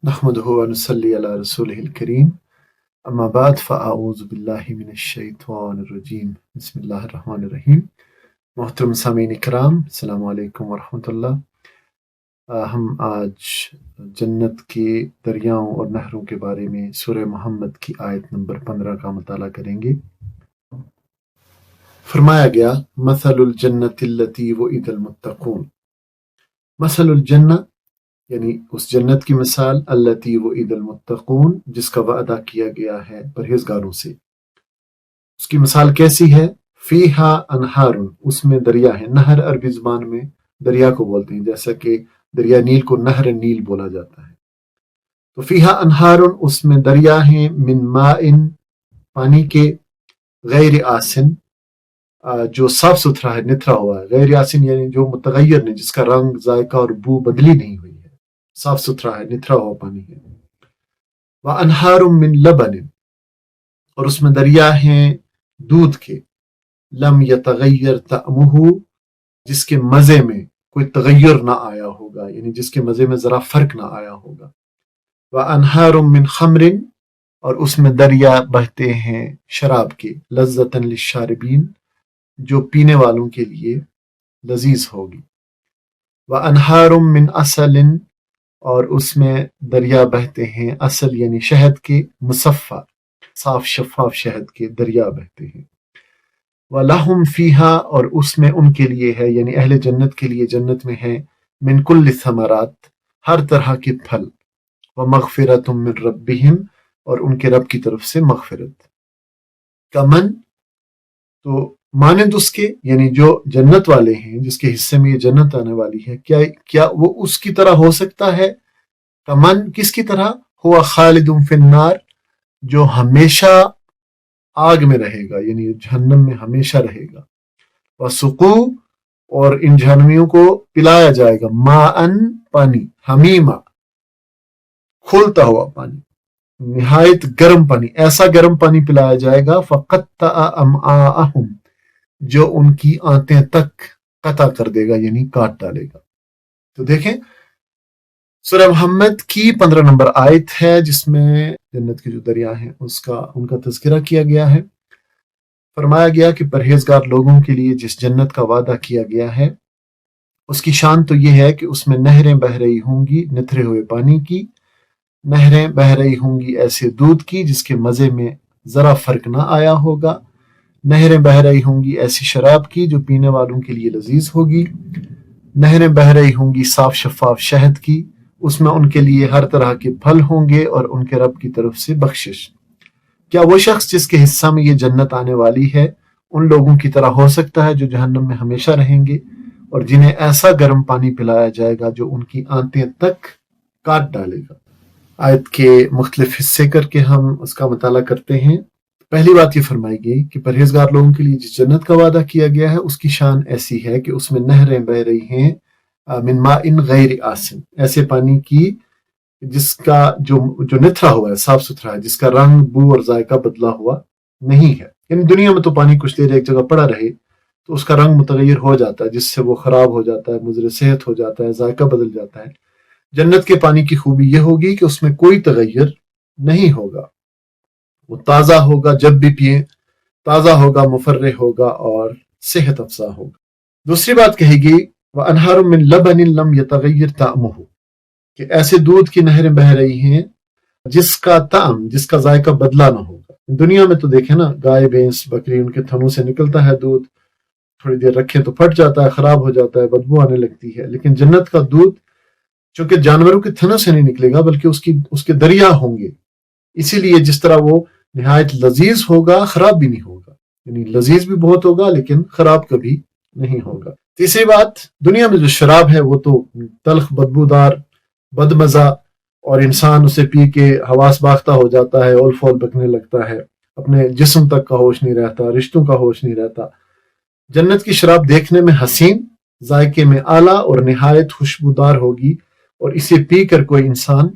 نحمده ونصلي على رسوله الكريم اما بعد فاعوذ باللہ من الشیطان الرجیم بسم اللہ الرحمن الرحیم۔ محترم سامعین اکرام، السلام علیکم ورحمۃ اللہ۔ ہم آج جنت کے دریاؤں اور نہروں کے بارے میں سورہ محمد کی آیت نمبر 15 کا مطالعہ کریں گے۔ فرمایا گیا مثل الجنت التی وعد المتقون، مثل الجنہ یعنی اس جنت کی مثال التی وعد المتقون جس کا وعدہ کیا گیا ہے پرہیزگاروں سے۔ اس کی مثال کیسی ہے؟ فیہا انہار، اس میں دریا ہے۔ نہر عربی زبان میں دریا کو بولتے ہیں، جیسا کہ دریا نیل کو نہر نیل بولا جاتا ہے۔ تو فیہا انہار، اس میں دریا ہیں، من ماء، پانی کے، غیر آسن، جو صاف ستھرا ہے، نتھرا ہوا ہے۔ غیر آسن یعنی جو متغیر نہیں، جس کا رنگ، ذائقہ اور بو بدلی نہیں ہوئی ہے، صاف ستھرا ہے، نتھرا ہوا پانی ہے۔ وَأَنْهَارٌ مِّن لَبَنٍ، اور اس میں دریا ہیں دودھ کے، لم یتغیر طعمہ، جس کے مزے میں کوئی تغیر نہ آیا ہوگا، یعنی جس کے مزے میں ذرا فرق نہ آیا ہوگا۔ وَأَنْهَارٌ مِّن خَمْرٍ، اور اس میں دریا بہتے ہیں شراب کے، لذةً للشاربین، جو پینے والوں کے لیے لذیذ ہوگی۔ وَأَنْهَارٌ مِّن عسل، اور اس میں دریا بہتے ہیں اصل یعنی شہد کے، مصفہ، صاف شفاف شہد کے دریا بہتے ہیں۔ وَلَهُمْ فِيهَا، اور اس میں ان کے لیے ہے، یعنی اہل جنت کے لیے جنت میں ہے، من کل ثمرات، ہر طرح کے پھل، وَمَغْفِرَةٌ مِّن رَبِّهِمْ، اور ان کے رب کی طرف سے مغفرت۔ کمن، تو مانند اس کے، یعنی جو جنت والے ہیں جس کے حصے میں یہ جنت آنے والی ہے، کیا وہ اس کی طرح ہو سکتا ہے؟ کمن، کس کی طرح؟ ہوا خالد فی النار، جو ہمیشہ آگ میں رہے گا، یعنی جہنم میں ہمیشہ رہے گا۔ وسقو، اور ان جہنمیوں کو پلایا جائے گا، ماءً، پانی، حمیمہ، کھولتا ہوا پانی، نہایت گرم پانی، ایسا گرم پانی پلایا جائے گا، فقطع امعاءہم، جو ان کی آنتیں تک قطع کر دے گا، یعنی کاٹ ڈالے گا۔ تو دیکھیں سورہ محمد کی 15 نمبر آیت ہے، جس میں جنت کے جو دریا ہیں ان کا تذکرہ کیا گیا ہے۔ فرمایا گیا کہ پرہیزگار لوگوں کے لیے جس جنت کا وعدہ کیا گیا ہے، اس کی شان تو یہ ہے کہ اس میں نہریں بہہ رہی ہوں گی نتھرے ہوئے پانی کی، نہریں بہہ رہی ہوں گی ایسے دودھ کی جس کے مزے میں ذرا فرق نہ آیا ہوگا، نہریں بہہ رہی ہوں گی ایسی شراب کی جو پینے والوں کے لیے لذیذ ہوگی، نہریں بہہ رہی ہوں گی صاف شفاف شہد کی، اس میں ان کے لیے ہر طرح کے پھل ہوں گے اور ان کے رب کی طرف سے بخشش۔ کیا وہ شخص جس کے حصہ میں یہ جنت آنے والی ہے ان لوگوں کی طرح ہو سکتا ہے جو جہنم میں ہمیشہ رہیں گے اور جنہیں ایسا گرم پانی پلایا جائے گا جو ان کی آنتیں تک کاٹ ڈالے گا؟ آیت کے مختلف حصے کر کے ہم اس کا مطالعہ کرتے ہیں۔ پہلی بات یہ فرمائی گئی کہ پرہیزگار لوگوں کے لیے جس جنت کا وعدہ کیا گیا ہے اس کی شان ایسی ہے کہ اس میں نہریں بہہ رہی ہیں من ماء غیر آسن، ایسے پانی کی جس کا جو نتھرا ہوا ہے، صاف ستھرا ہے، جس کا رنگ، بو اور ذائقہ بدلا ہوا نہیں ہے۔ یعنی دنیا میں تو پانی کچھ دیر ایک جگہ پڑا رہے تو اس کا رنگ متغیر ہو جاتا ہے، جس سے وہ خراب ہو جاتا ہے، مضر صحت ہو جاتا ہے، ذائقہ بدل جاتا ہے۔ جنت کے پانی کی خوبی یہ ہوگی کہ اس میں کوئی تغیر نہیں ہوگا، وہ تازہ ہوگا، جب بھی پئیں تازہ ہوگا، مفرح ہوگا اور صحت افزا ہوگا۔ دوسری بات کہے گی وَأَنْهَارٌ مِّن لَبَنٍ لَمْ يَتَغَيَّرْ طَعْمُهُ، کہ ایسے دودھ کی نہریں بہہ رہی ہیں جس کا طعم، جس کا ذائقہ بدلا نہ ہوگا۔ دنیا میں تو دیکھیں نا، گائے، بھینس، بکری، ان کے تھنوں سے نکلتا ہے دودھ، تھوڑی دیر رکھیں تو پھٹ جاتا ہے، خراب ہو جاتا ہے، بدبو آنے لگتی ہے۔ لیکن جنت کا دودھ چونکہ جانوروں کے تھنوں سے نہیں نکلے گا بلکہ اس کے دریا ہوں گے، اسی لیے جس طرح وہ نہایت لذیذ ہوگا، خراب بھی نہیں ہوگا، یعنی لذیذ بھی بہت ہوگا لیکن خراب کبھی نہیں ہوگا۔ تیسری بات، دنیا میں جو شراب ہے وہ تو تلخ، بدبودار، بدمزہ، اور انسان اسے پی کے حواس باختہ ہو جاتا ہے، اول فول بکنے لگتا ہے، اپنے جسم تک کا ہوش نہیں رہتا، رشتوں کا ہوش نہیں رہتا۔ جنت کی شراب دیکھنے میں حسین، ذائقے میں اعلیٰ اور نہایت خوشبودار ہوگی، اور اسے پی کر کوئی انسان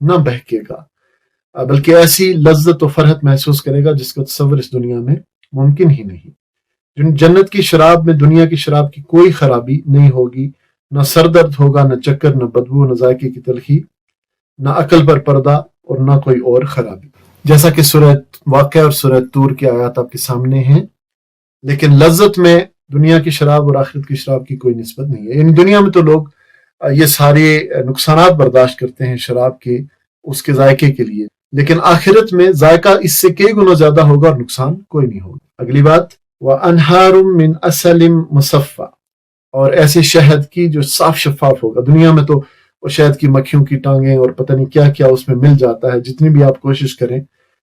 نہ بہکے گا بلکہ ایسی لذت و فرحت محسوس کرے گا جس کا تصور اس دنیا میں ممکن ہی نہیں۔ جنت کی شراب میں دنیا کی شراب کی کوئی خرابی نہیں ہوگی، نہ سر درد ہوگا، نہ چکر، نہ بدبو، نہ ذائقے کی تلخی، نہ عقل پر پردہ اور نہ کوئی اور خرابی. جیسا کہ سورہ واقعہ اور سورہ طور کی آیات آپ کے سامنے ہیں. لیکن لذت میں دنیا کی شراب اور آخرت کی شراب کی کوئی نسبت نہیں ہے. یعنی دنیا میں تو لوگ یہ سارے نقصانات برداشت کرتے ہیں شراب کے اس کے ذائقے کے لیے، لیکن آخرت میں ذائقہ اس سے کئی گنا زیادہ ہوگا اور نقصان کوئی نہیں ہوگا. اگلی بات وَأَنْهَارٌ مِّنْ أَسَلٍ مُصَفَّى، اور ایسے شہد کی جو صاف شفاف ہوگا. دنیا میں تو وہ شہد کی مکھیوں کی ٹانگیں اور پتہ نہیں کیا کیا اس میں مل جاتا ہے جتنی بھی آپ کوشش کریں،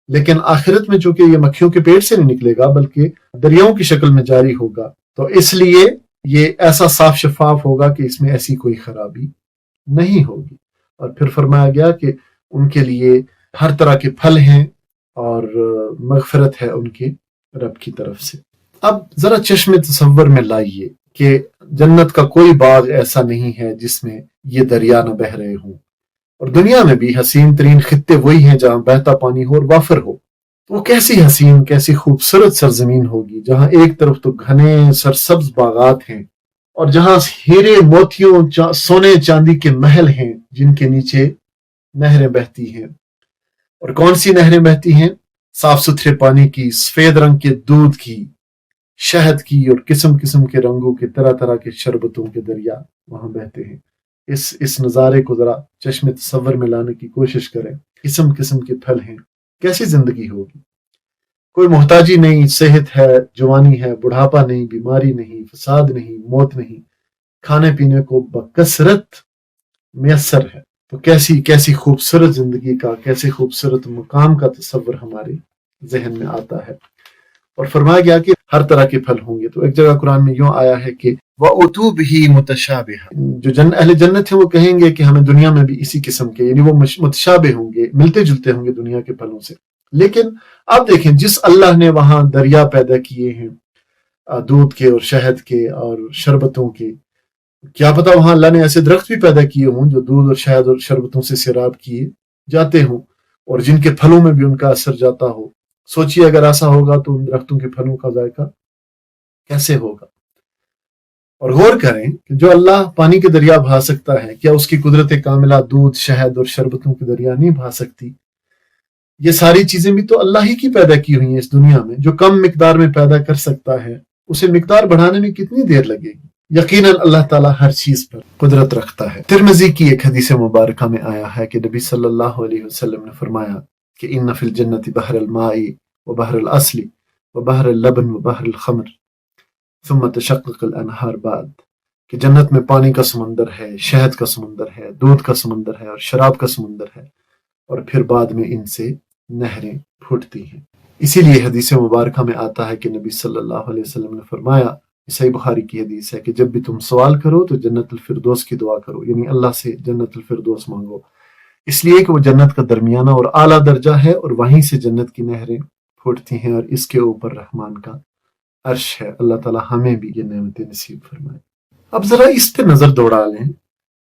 لیکن آخرت میں چونکہ یہ مکھیوں کے پیٹ سے نہیں نکلے گا بلکہ دریاؤں کی شکل میں جاری ہوگا، تو اس لیے یہ ایسا صاف شفاف ہوگا کہ اس میں ایسی کوئی خرابی نہیں ہوگی. اور پھر فرمایا گیا کہ ان کے لیے ہر طرح کے پھل ہیں اور مغفرت ہے ان کے رب کی طرف سے. اب ذرا چشم تصور میں لائیے کہ جنت کا کوئی باغ ایسا نہیں ہے جس میں یہ دریا نہ بہہ رہے ہوں، اور دنیا میں بھی حسین ترین خطے وہی ہیں جہاں بہتا پانی ہو اور وافر ہو. تو وہ کیسی حسین کیسی خوبصورت سرزمین ہوگی جہاں ایک طرف تو گھنے سرسبز باغات ہیں اور جہاں ہیرے موتیوں سونے چاندی کے محل ہیں جن کے نیچے نہریں بہتی ہیں. اور کون سی نہریں بہتی ہیں؟ صاف ستھرے پانی کی، سفید رنگ کے دودھ کی، شہد کی اور قسم قسم کے رنگوں کے طرح طرح کے شربتوں کے دریا وہاں بہتے ہیں. اس نظارے کو ذرا چشم تصور میں لانے کی کوشش کریں. قسم قسم کے پھل ہیں، کیسی زندگی ہوگی. کوئی محتاجی نہیں، صحت ہے، جوانی ہے، بڑھاپا نہیں، بیماری نہیں، فساد نہیں، موت نہیں، کھانے پینے کو بکثرت میسر ہے. تو کیسی خوبصورت زندگی کا، کیسے خوبصورت مقام کا تصور ہمارے ذہن میں آتا ہے. اور فرمایا گیا کہ ہر طرح کے پھل ہوں گے. تو ایک جگہ قرآن میں یوں آیا ہے کہ وَأُتُوا بِهِ مُتَشَابِهًا، جو اہل جنت ہیں وہ کہیں گے کہ ہمیں دنیا میں بھی اسی قسم کے، یعنی وہ متشابہ ہوں گے، ملتے جلتے ہوں گے دنیا کے پھلوں سے. لیکن اب دیکھیں جس اللہ نے وہاں دریا پیدا کیے ہیں دودھ کے اور شہد کے اور شربتوں کے، کیا پتا وہاں اللہ نے ایسے درخت بھی پیدا کیے ہوں جو دودھ اور شہد اور شربتوں سے سیراب کیے جاتے ہوں اور جن کے پھلوں میں بھی ان کا اثر جاتا ہو. سوچیے اگر ایسا ہوگا تو ان درختوں کے پھلوں کا ذائقہ کیسے ہوگا. اور غور کریں کہ جو اللہ پانی کے دریا بہا سکتا ہے، کیا اس کی قدرت کاملہ دودھ شہد اور شربتوں کے دریا نہیں بہا سکتی؟ یہ ساری چیزیں بھی تو اللہ ہی کی پیدا کی ہوئی ہیں اس دنیا میں. جو کم مقدار میں پیدا کر سکتا ہے اسے مقدار بڑھانے میں کتنی دیر لگے گی؟ یقیناً اللہ تعالیٰ ہر چیز پر قدرت رکھتا ہے. ترمذی کی ایک حدیث مبارکہ میں آیا ہے کہ نبی صلی اللہ علیہ وسلم نے فرمایا کہ ان فی الجنت بحر الماء و بحر الاصل و بحر اللبن و بحر الخمر ثم تشقق الانہار بعد، کہ جنت میں پانی کا سمندر ہے، شہد کا سمندر ہے، دودھ کا سمندر ہے اور شراب کا سمندر ہے، اور پھر بعد میں ان سے نہریں پھوٹتی ہیں. اسی لیے حدیث مبارکہ میں آتا ہے کہ نبی صلی اللہ علیہ وسلم نے فرمایا، صحیح بخاری کی حدیث ہے کہ جب بھی تم سوال کرو تو جنت الفردوس کی دعا کرو، یعنی اللہ سے جنت الفردوس مانگو، اس لیے کہ وہ جنت کا درمیانہ اور اعلیٰ درجہ ہے اور وہیں سے جنت کی نہریں پھوٹتی ہیں اور اس کے اوپر رحمان کا عرش ہے. اللہ تعالیٰ ہمیں بھی یہ نعمتیں نصیب فرمائے. اب ذرا اس پہ نظر دوڑا لیں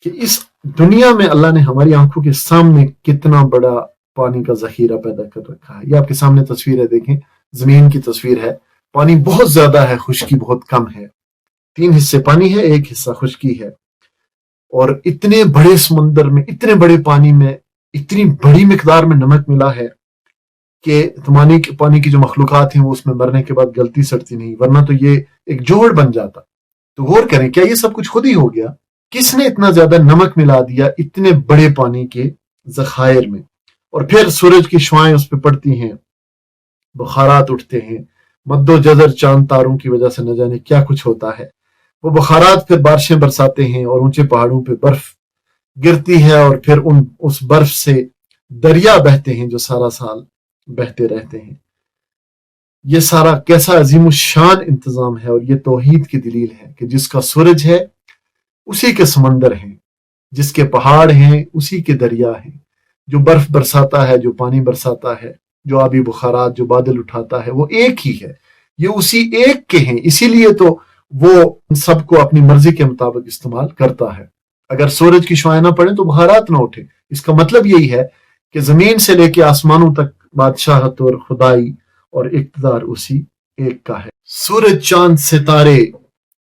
کہ اس دنیا میں اللہ نے ہماری آنکھوں کے سامنے کتنا بڑا پانی کا ذخیرہ پیدا کر رکھا ہے. یہ آپ کے سامنے تصویر ہے، دیکھیں زمین کی تصویر ہے. پانی بہت زیادہ ہے، خشکی بہت کم ہے. 3 حصے پانی ہے، 1 حصہ خشکی ہے. اور اتنے بڑے سمندر میں، اتنے بڑے پانی میں اتنی بڑی مقدار میں نمک ملا ہے کہ پانی کی جو مخلوقات ہیں وہ اس میں مرنے کے بعد گلتی سڑتی نہیں، ورنہ تو یہ ایک جوہر بن جاتا. تو غور کریں، کیا یہ سب کچھ خود ہی ہو گیا؟ کس نے اتنا زیادہ نمک ملا دیا اتنے بڑے پانی کے ذخائر میں؟ اور پھر سورج کی شعائیں اس پہ پڑتی ہیں، بخارات اٹھتے ہیں، مد و جزر چاند تاروں کی وجہ سے نہ جانے کیا کچھ ہوتا ہے. وہ بخارات پھر بارشیں برساتے ہیں اور اونچے پہاڑوں پہ برف گرتی ہے اور پھر اس برف سے دریا بہتے ہیں جو سارا سال بہتے رہتے ہیں. یہ سارا کیسا عظیم الشان انتظام ہے، اور یہ توحید کی دلیل ہے کہ جس کا سورج ہے اسی کے سمندر ہیں، جس کے پہاڑ ہیں اسی کے دریا ہیں، جو برف برساتا ہے، جو پانی برساتا ہے، جو آبی بخارات، جو بادل اٹھاتا ہے، وہ ایک ہی ہے. یہ اسی ایک کے ہیں، اسی لیے تو وہ ان سب کو اپنی مرضی کے مطابق استعمال کرتا ہے. اگر سورج کی شعائیں نہ پڑیں تو بخارات نہ اٹھے. اس کا مطلب یہی ہے کہ زمین سے لے کے آسمانوں تک بادشاہت اور خدائی اور اقتدار اسی ایک کا ہے. سورج چاند ستارے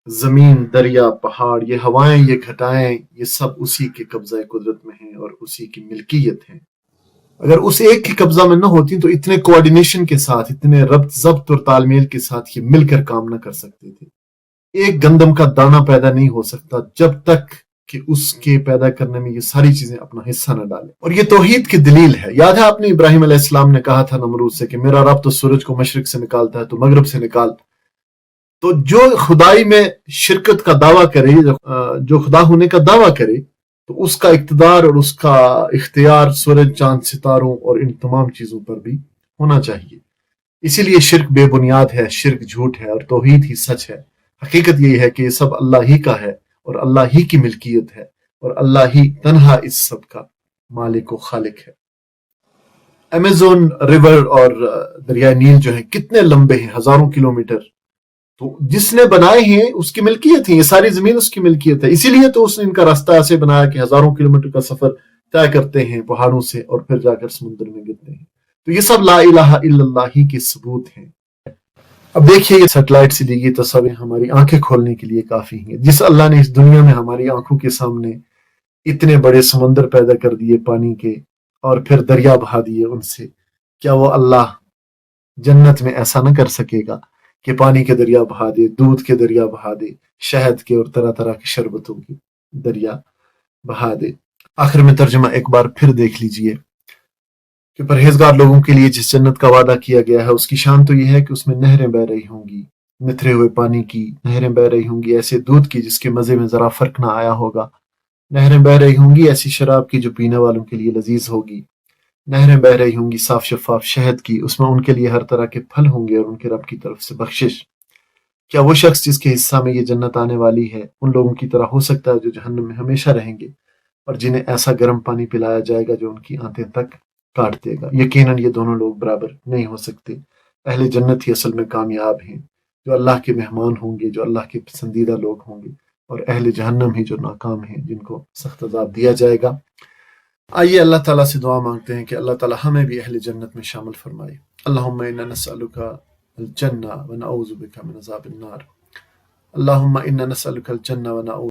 زمین، دریا، پہاڑ، یہ ہوائیں، یہ گھٹائیں، یہ سب اسی کے قبضہ قدرت میں ہیں اور اسی کی ملکیت ہیں۔ اگر اس ایک کی قبضہ میں نہ ہوتی تو اتنے کوآرڈینیشن کے ساتھ، اتنے ربط ضبط اور تال میل کے ساتھ یہ مل کر کام نہ کر سکتے تھے۔ ایک گندم کا دانہ پیدا نہیں ہو سکتا جب تک کہ اس کے پیدا کرنے میں یہ ساری چیزیں اپنا حصہ نہ ڈالیں، اور یہ توحید کی دلیل ہے۔ یاد ہے آپ نے ابراہیم علیہ السلام نے کہا تھا نمرود سے کہ میرا رب تو سورج کو مشرق سے نکالتا ہے تو مغرب سے نکال۔ تو جو خدائی میں شرکت کا دعویٰ کرے، جو خدا ہونے کا دعویٰ کرے، تو اس کا اقتدار اور اس کا اختیار سورج، چاند، ستاروں اور ان تمام چیزوں پر بھی ہونا چاہیے۔ اسی لیے شرک بے بنیاد ہے، شرک جھوٹ ہے اور توحید ہی سچ ہے۔ حقیقت یہی ہے کہ یہ سب اللہ ہی کا ہے اور اللہ ہی کی ملکیت ہے اور اللہ ہی تنہا اس سب کا مالک و خالق ہے۔ امیزون ریور اور دریائے نیل جو ہیں کتنے لمبے ہیں، ہزاروں کلومیٹر، تو جس نے بنائے ہیں اس کی ملکیت ہے، یہ ساری زمین اس کی ملکیت ہے۔ اسی لیے تو اس نے ان کا راستہ ایسے بنایا کہ ہزاروں کلومیٹر کا سفر طے کرتے ہیں پہاڑوں سے اور پھر جا کر سمندر میں گرتے ہیں۔ تو یہ سب لا الہ الا اللہ ہی کے ثبوت ہیں۔ اب دیکھیے یہ سیٹلائٹ سے لی گئی تصاویر ہماری آنکھیں کھولنے کے لیے کافی ہیں۔ جس اللہ نے اس دنیا میں ہماری آنکھوں کے سامنے اتنے بڑے سمندر پیدا کر دیے پانی کے اور پھر دریا بہا دیے ان سے، کیا وہ اللہ جنت میں ایسا نہ کر سکے گا کہ پانی کے دریا بہا دے، دودھ کے دریا بہا دے، شہد کے اور طرح طرح کے شربتوں کے دریا بہا دے۔ آخر میں ترجمہ ایک بار پھر دیکھ لیجئے کہ پرہیزگار لوگوں کے لیے جس جنت کا وعدہ کیا گیا ہے اس کی شان تو یہ ہے کہ اس میں نہریں بہہ رہی ہوں گی، نتھرے ہوئے پانی کی نہریں بہہ رہی ہوں گی، ایسے دودھ کی جس کے مزے میں ذرا فرق نہ آیا ہوگا، نہریں بہہ رہی ہوں گی ایسی شراب کی جو پینے والوں کے لیے لذیذ ہوگی، نہریں بہہ رہی ہوں گی صاف شفاف شہد کی، اس میں ان کے لیے ہر طرح کے پھل ہوں گے اور ان کے رب کی طرف سے بخشش۔ کیا وہ شخص جس کے حصہ میں یہ جنت آنے والی ہے ان لوگوں کی طرح ہو سکتا ہے جو جہنم میں ہمیشہ رہیں گے اور جنہیں ایسا گرم پانی پلایا جائے گا جو ان کی آنتیں تک کاٹ دے گا؟ یقیناً یہ دونوں لوگ برابر نہیں ہو سکتے۔ اہل جنت ہی اصل میں کامیاب ہیں، جو اللہ کے مہمان ہوں گے، جو اللہ کے پسندیدہ لوگ ہوں گے، اور اہل جہنم ہی جو ناکام ہیں، جن کو سخت عذاب دیا جائے گا۔ آئیے اللہ تعالیٰ سے دعا مانگتے ہیں کہ اللہ تعالیٰ ہمیں بھی اہل جنت میں شامل فرمائے۔ اللہم انا نسألک الجنہ ونعوذ بک من عذاب النار۔ اللہم انا نسألک الجنہ ونعوذ